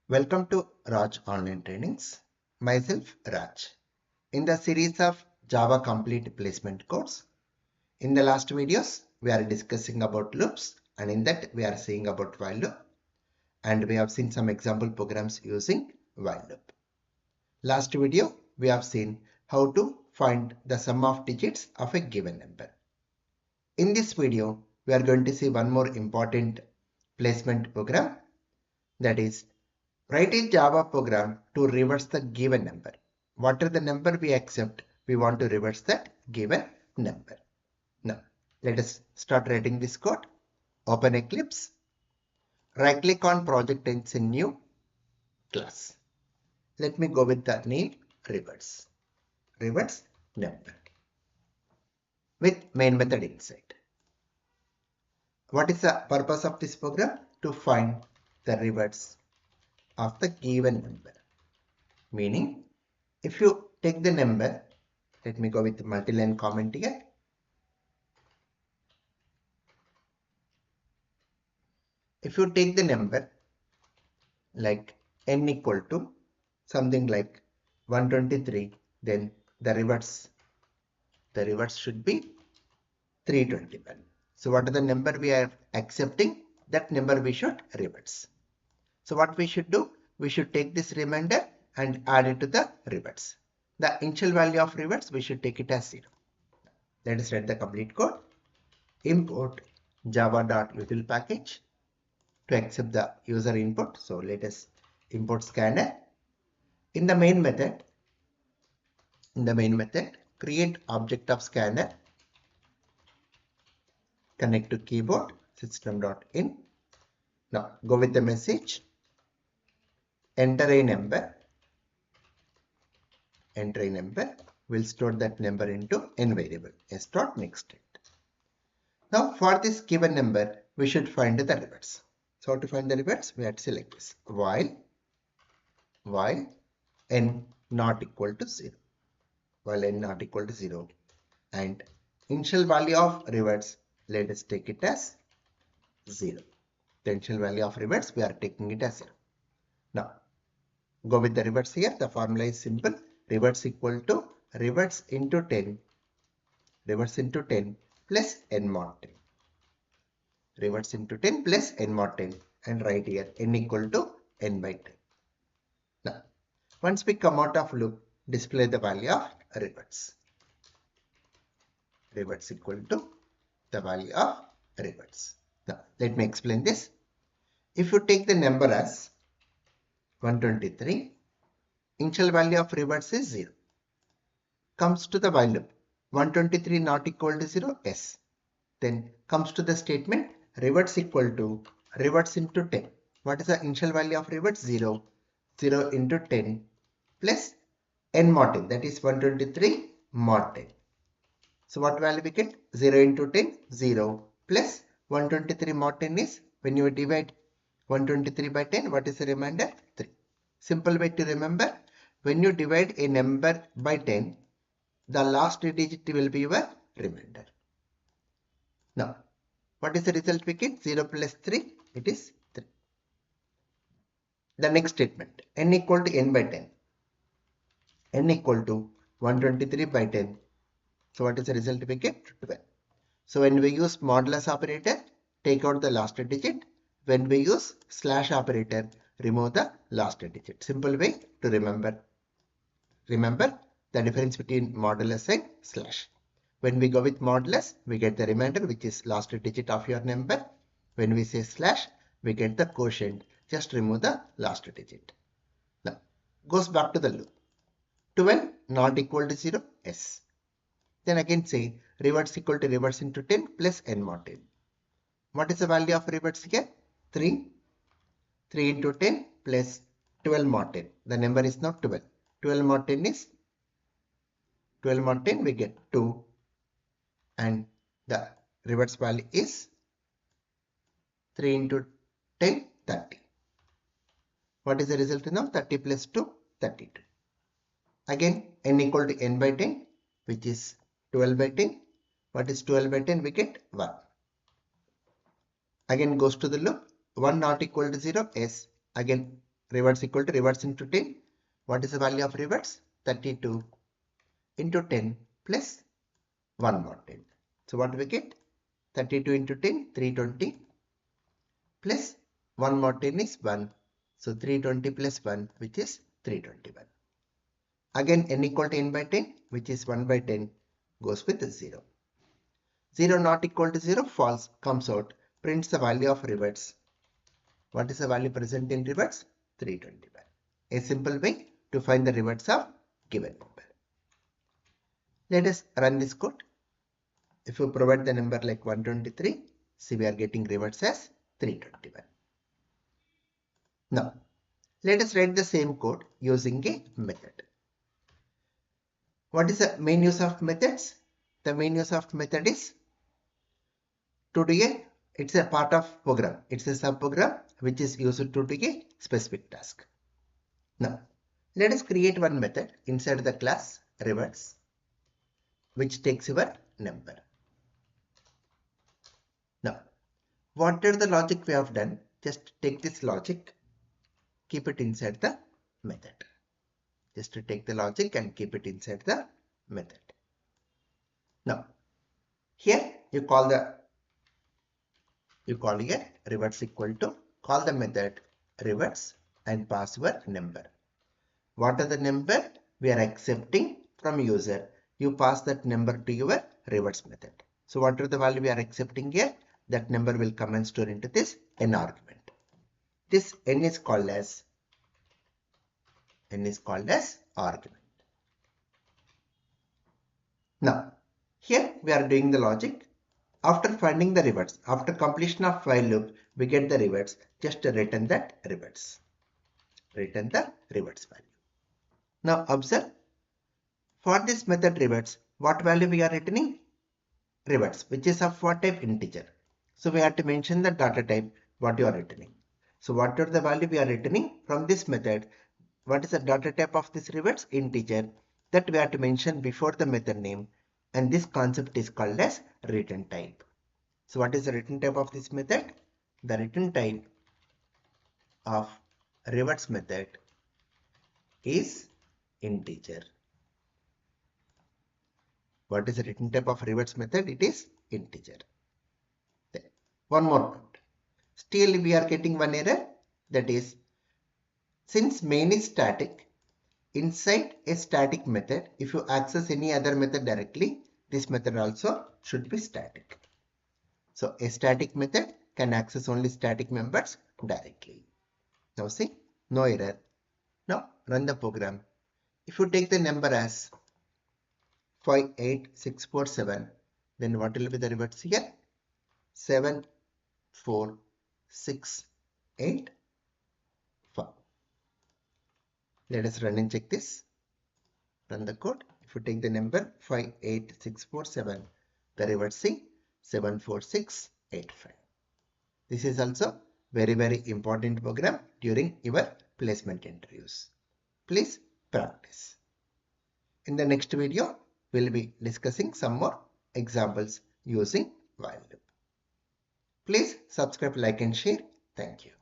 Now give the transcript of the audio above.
Welcome to Raj Online Trainings. Myself Raj. In the series of Java Complete Placement course, in the last videos we are discussing about loops, and in that we are seeing about while loop, and we have seen some example programs using while loop. Last video we have seen how to find the sum of digits of a given number. In this video we are going to see one more important placement program, that is, write a Java program to reverse the given number. Whatever the number we accept, we want to reverse that given number. Now, let us start writing this code. Open Eclipse. Right click on project and in new class. Let me go with the name reverse. Reverse number with main method inside. What is the purpose of this program? To find the reverse of the given number. Meaning, if you take the number, let me go with the multi-line comment here. If you take the number like n equal to something like 123, then the reverse should be 321. So what are the number we are accepting? That number we should reverse. So what we should do? We should take this remainder and add it to the reverse. The initial value of reverse we should take it as 0. Let us write the complete code. Import java.util package to accept the user input. So let us import scanner. In the main method, create object of scanner, connect to keyboard, system.in. Now go with the message, enter a number, we'll store that number into n variable, s.next. Now for this given number, we should find the reverse. So to find the reverse, we have to select this, while n not equal to 0. While n not equal to 0, and initial value of reverse, let us take it as 0. The initial value of reverse, we are taking it as 0. Now go with the reverse here. The formula is simple. Reverse equal to reverse into 10 plus n mod 10. Reverse into 10 plus n mod 10, and write here n equal to n by 10. Now once we come out of loop, display the value of reverse. Reverse equal to the value of reverse. Now let me explain this. If you take the number as 123, initial value of reverse is 0. Comes to the while loop, 123 not equal to 0, yes. Then comes to the statement reverse equal to reverse into 10. What is the initial value of reverse? 0. 0 into 10 plus n mod 10, that is 123 mod 10. So what value we get? 0 into 10, 0 plus 123 mod 10 is, when you divide 123 by 10, what is the remainder? 3. Simple way to remember, when you divide a number by 10, the last digit will be your remainder. Now, what is the result we get? 0 plus 3, it is 3. The next statement, n equal to n by 10. N equal to 123 by 10. So what is the result we get? 12. So when we use modulus operator, take out the last digit. When we use slash operator, remove the last digit. Simple way to remember. Remember the difference between modulus and slash. When we go with modulus, we get the remainder, which is last digit of your number. When we say slash, we get the quotient. Just remove the last digit. Now, goes back to the loop. 12 not equal to 0, yes. Then again say reverse equal to reverse into 10 plus n mod 10. What is the value of reverse here? 3. 3 into 10 plus 12 mod 10. The number is not 12. 12 mod 10 is 12 mod 10, we get 2. And the reverse value is 3 into 10, 30. What is the result now? 30 plus 2, 32. Again, n equal to n by 10, which is 12 by 10. What is 12 by 10? We get 1. Again goes to the loop. 1 not equal to 0, yes. Again Reverse equal to reverse into 10. What is the value of reverse? 32 into 10 plus 1 more 10. So what do we get? 32 into 10, 320 plus 1 more 10 is 1. So 320 plus 1, which is 321. Again, n equal to n by 10, which is 1 by 10, goes with 0. 0 not equal to 0, false, comes out, prints the value of reverse. What is the value present in reverse? 321. A simple way to find the reverse of given number. Let us run this code. If you provide the number like 123, see we are getting reverse as 321. Now, let us write the same code using a method. What is the main use of methods? The main use of method is to do it's a part of program. It's a subprogram which is used to do a specific task. Now, let us create one method inside the class reverse, which takes your number. Now, what are the logic we have done? Just take this logic, keep it inside the method. Just to take the logic and keep it inside the method. Now, here you call here reverse equal to, call the method reverse and pass your number. What are the number we are accepting from user? You pass that number to your reverse method. So what are the value we are accepting here? That number will come and store into this n argument. This n is called as argument. Now, here we are doing the logic. After finding the reverse, after completion of while loop, we get the reverse. Just return that reverse. Return the reverse value. Now observe, for this method reverse, what value we are returning? Reverse, which is of what type? Integer. So we have to mention the data type, what you are returning. So what are the value we are returning from this method? What is the data type of this reverse? Integer. That we have to mention before the method name. And this concept is called as return type. So what is the return type of this method? The return type of reverse method is integer. What is the return type of reverse method? It is integer. Then one more point. Still we are getting one error, that is, since main is static, inside a static method, if you access any other method directly, this method also should be static. So a static method can access only static members directly. Now see, no error. Now run the program. If you take the number as 58647, then what will be the reverse here? 74685. Let us run and check this. Run the code. If you take the number 58647, the reverse is 74685. This is also very important program during your placement interviews. Please practice. In the next video, we'll be discussing some more examples using while loop. Please subscribe, like and share. Thank you.